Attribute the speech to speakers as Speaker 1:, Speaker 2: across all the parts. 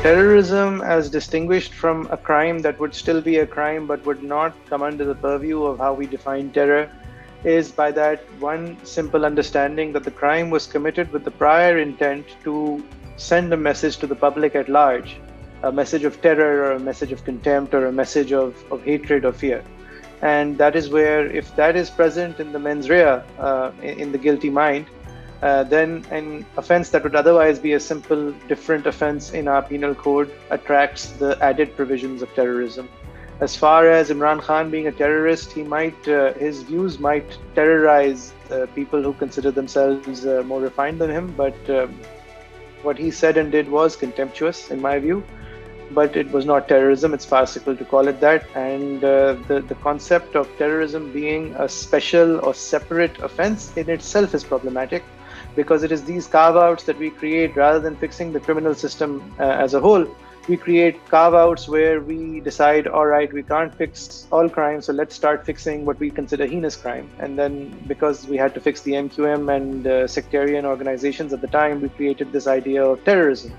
Speaker 1: terrorism, as distinguished from a crime that would still be a crime but would not come under the purview of how we define terror, is by that one simple understanding that the crime was committed with the prior intent to send a message to the public at large, a message of terror or a message of contempt or a message of hatred or fear. And that is where, if that is present in the mens rea, in the guilty mind, then an offense that would otherwise be a simple different offense in our penal code attracts the added provisions of terrorism. As far as Imran Khan being a terrorist, his views might terrorize people who consider themselves more refined than him, but what he said and did was contemptuous in my view. But it was not terrorism. It's farcical to call it that. And the concept of terrorism being a special or separate offense in itself is problematic, because it is these carve-outs that we create. Rather than fixing the criminal system as a whole, we create carve-outs where we decide, all right, we can't fix all crime, so let's start fixing what we consider heinous crime. And then, because we had to fix the MQM and sectarian organizations at the time, we created this idea of terrorism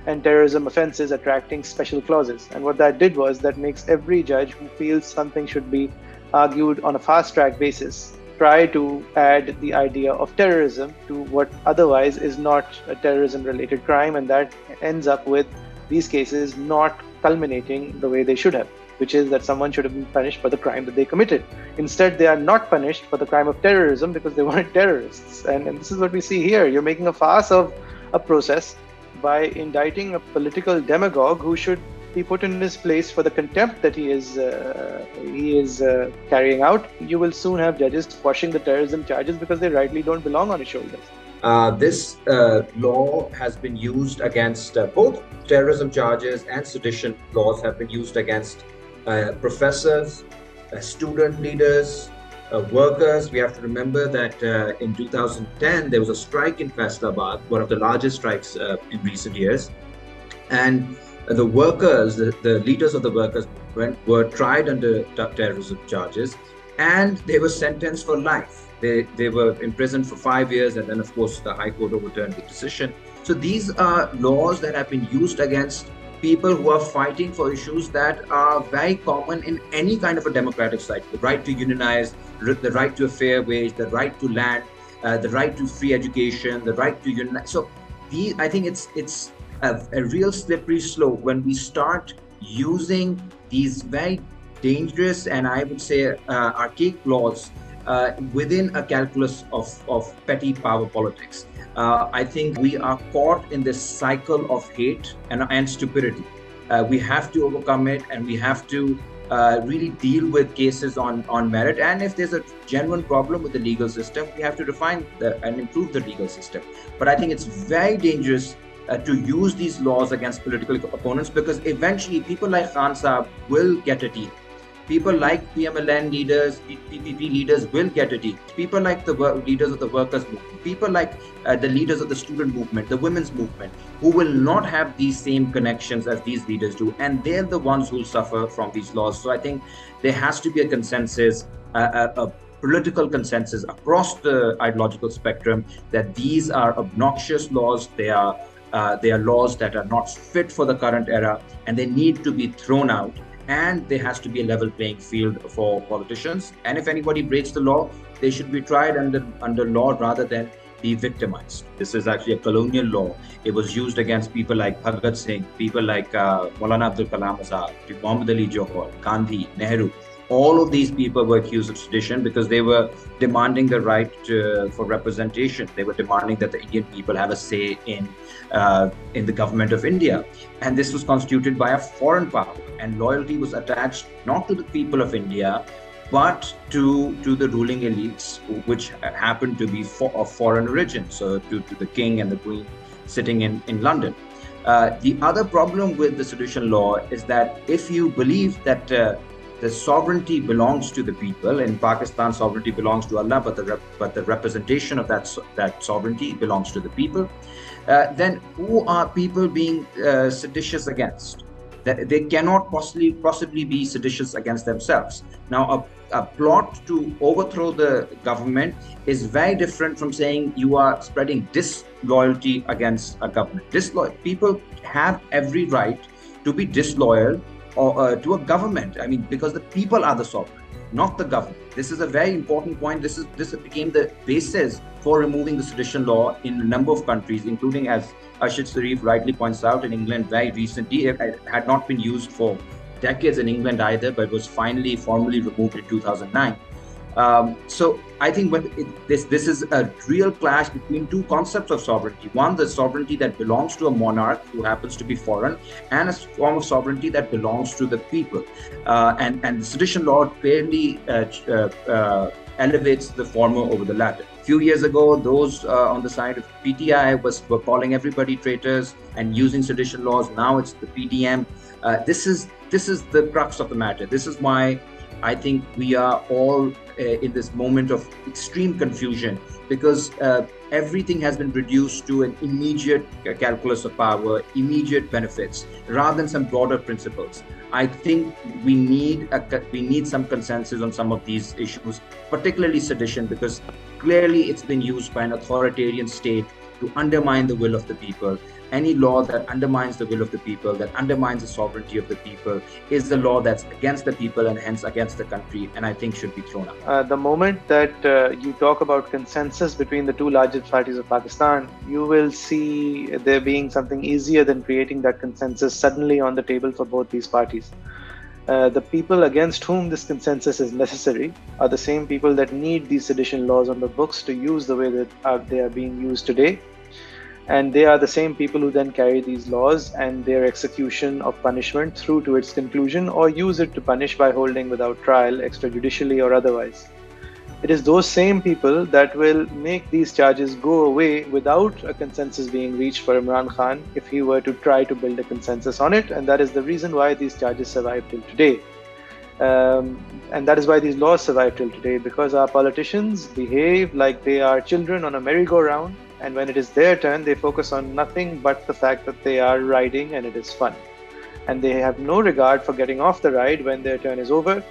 Speaker 1: and terrorism offenses attracting special clauses. And what that did was that makes every judge who feels something should be argued on a fast-track basis try to add the idea of terrorism to what otherwise is not a terrorism-related crime, and that ends up with these cases not culminating the way they should have, which is that someone should have been punished for the crime that they committed. Instead, they are not punished for the crime of terrorism because they weren't terrorists. And this is what we see here. You're making a farce of a process by indicting a political demagogue who should be put in his place for the contempt that he is carrying out. You will soon have judges quashing the terrorism charges because they rightly don't belong on his shoulders.
Speaker 2: This law has been used against both terrorism charges and sedition laws have been used against professors, student leaders, workers. We have to remember that in 2010, there was a strike in Faisalabad, one of the largest strikes in recent years. And the workers, the leaders of the workers were tried under terrorism charges, and they were sentenced for life. They were imprisoned for 5 years, and then, of course, the High Court overturned the decision. So these are laws that have been used against people who are fighting for issues that are very common in any kind of a democratic society: the right to unionize, the right to a fair wage, the right to land, the right to free education, the right to unionize. So I think it's a real slippery slope when we start using these very dangerous and, I would say, archaic laws within a calculus of petty power politics. I think we are caught in this cycle of hate and stupidity. We have to overcome it, and we have to really deal with cases on merit. And if there's a genuine problem with the legal system, we have to refine and improve the legal system. But I think it's very dangerous to use these laws against political opponents, because eventually people like Khan Saab will get a deal. People like PMLN leaders, PPP leaders will get a deal. People like the leaders of the workers' movement, people like the leaders of the student movement, the women's movement, who will not have these same connections as these leaders do. And they're the ones who suffer from these laws. So I think there has to be a consensus, a political consensus across the ideological spectrum, that these are obnoxious laws. They are laws that are not fit for the current era, and they need to be thrown out. And there has to be a level playing field for politicians. And if anybody breaks the law, they should be tried under law rather than be victimized. This is actually a colonial law. It was used against people like Bhagat Singh, people like Maulana Abdul Kalam Azad, Muhammad Ali Jan, Gandhi, Nehru. All of these people were accused of sedition because they were demanding the right for representation. They were demanding that the Indian people have a say in the government of India. And this was constituted by a foreign power. And loyalty was attached not to the people of India, but to the ruling elites, which happened to be of foreign origin. So to the king and the queen sitting in London. The other problem with the sedition law is that if you believe that the sovereignty belongs to the people. In Pakistan, sovereignty belongs to Allah, but the representation of that sovereignty belongs to the people. Then who are people being seditious against? That they cannot possibly be seditious against themselves. Now, a plot to overthrow the government is very different from saying you are spreading disloyalty against a government. People have every right to be disloyal or to a government. I mean, because the people are the sovereign, not the government. This is a very important point. This became the basis for removing the sedition law in a number of countries, including, as Ashid Sharif rightly points out, in England very recently. It had not been used for decades in England either, but was finally formally removed in 2009. So I think this is a real clash between two concepts of sovereignty. One, the sovereignty that belongs to a monarch who happens to be foreign, and a form of sovereignty that belongs to the people. And the sedition law clearly elevates the former over the latter. A few years ago, those on the side of PTI were calling everybody traitors and using sedition laws. Now it's the PDM. This is the crux of the matter. This is why I think we are all in this moment of extreme confusion, because everything has been reduced to an immediate calculus of power, immediate benefits, rather than some broader principles. I think we need some consensus on some of these issues, particularly sedition, because clearly it's been used by an authoritarian state to undermine the will of the people. Any law that undermines the will of the people, that undermines the sovereignty of the people, is the law that's against the people and hence against the country, and I think should be thrown out.
Speaker 1: The moment that you talk about consensus between the two largest parties of Pakistan, you will see there being something easier than creating that consensus suddenly on the table for both these parties. The people against whom this consensus is necessary are the same people that need these sedition laws on the books to use the way that they are being used today. And they are the same people who then carry these laws and their execution of punishment through to its conclusion, or use it to punish by holding without trial, extrajudicially or otherwise. It is those same people that will make these charges go away without a consensus being reached for Imran Khan if he were to try to build a consensus on it. And that is the reason why these charges survive till today. And that is why these laws survive till today, because our politicians behave like they are children on a merry-go-round. And when it is their turn, they focus on nothing but the fact that they are riding and it is fun. And they have no regard for getting off the ride when their turn is over.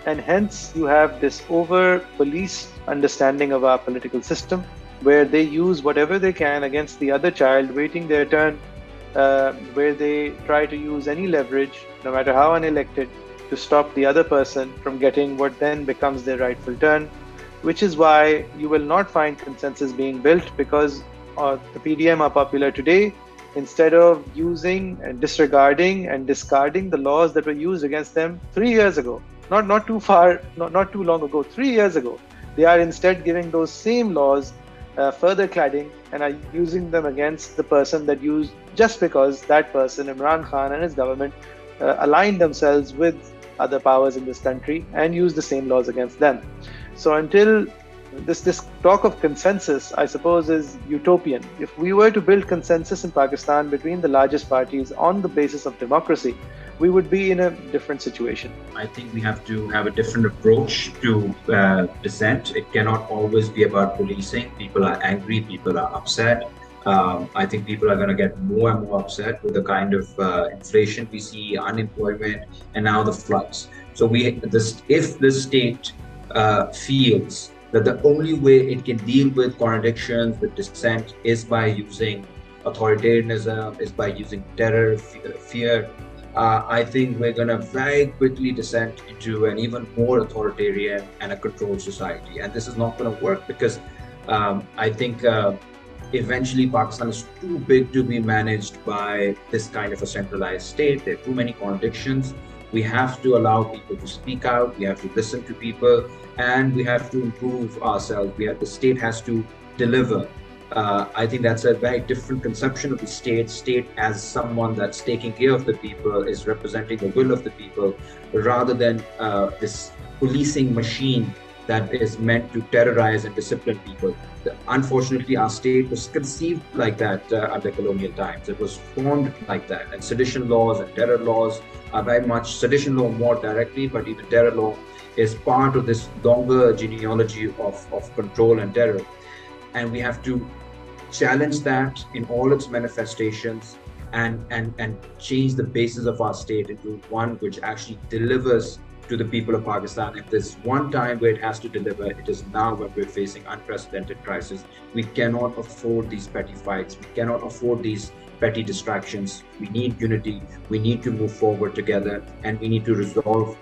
Speaker 1: And hence, you have this over-policed understanding of our political system, where they use whatever they can against the other child waiting their turn, where they try to use any leverage, no matter how unelected, to stop the other person from getting what then becomes their rightful turn. Which is why you will not find consensus being built, because the PDM are popular today instead of using and disregarding and discarding the laws that were used against them 3 years ago. Not too long ago, 3 years ago. They are instead giving those same laws further cladding and are using them against the person that used, just because that person, Imran Khan and his government, aligned themselves with other powers in this country and used the same laws against them. So until this talk of consensus, I suppose, is utopian. If we were to build consensus in Pakistan between the largest parties on the basis of democracy, we would be in a different situation.
Speaker 2: I think we have to have a different approach to dissent. It cannot always be about policing. People are angry, people are upset. I think people are going to get more and more upset with the kind of inflation we see, unemployment, and now the floods. So if the state feels that the only way it can deal with contradictions, with dissent, is by using authoritarianism, is by using terror, fear, I think we're going to very quickly descend into an even more authoritarian and a controlled society. And this is not going to work, because I think eventually Pakistan is too big to be managed by this kind of a centralized state. There are too many contradictions. We have to allow people to speak out. We have to listen to people, and we have to improve ourselves. The state has to deliver. I think that's a very different conception of the state. State as someone that's taking care of the people, is representing the will of the people, rather than this policing machine that is meant to terrorize and discipline people. Unfortunately, our state was conceived like that under colonial times. It was formed like that. And sedition laws and terror laws are very much, sedition law more directly, but even terror law is part of this longer genealogy of control and terror. And we have to challenge that in all its manifestations, and change the basis of our state into one which actually delivers to the people of Pakistan. If there's one time where it has to deliver, it is now when we're facing unprecedented crisis. We cannot afford these petty fights. We cannot afford these petty distractions. We need unity. We need to move forward together, and we need to resolve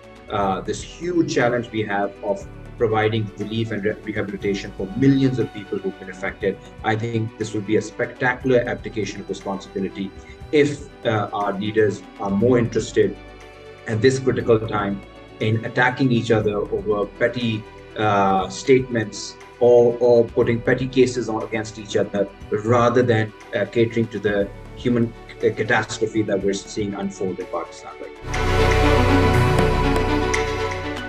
Speaker 2: this huge challenge we have of providing relief and rehabilitation for millions of people who've been affected. I think this would be a spectacular abdication of responsibility if our leaders are more interested at this critical time in attacking each other over petty statements or putting petty cases against each other, rather than catering to the human catastrophe that we're seeing unfold in Pakistan right now.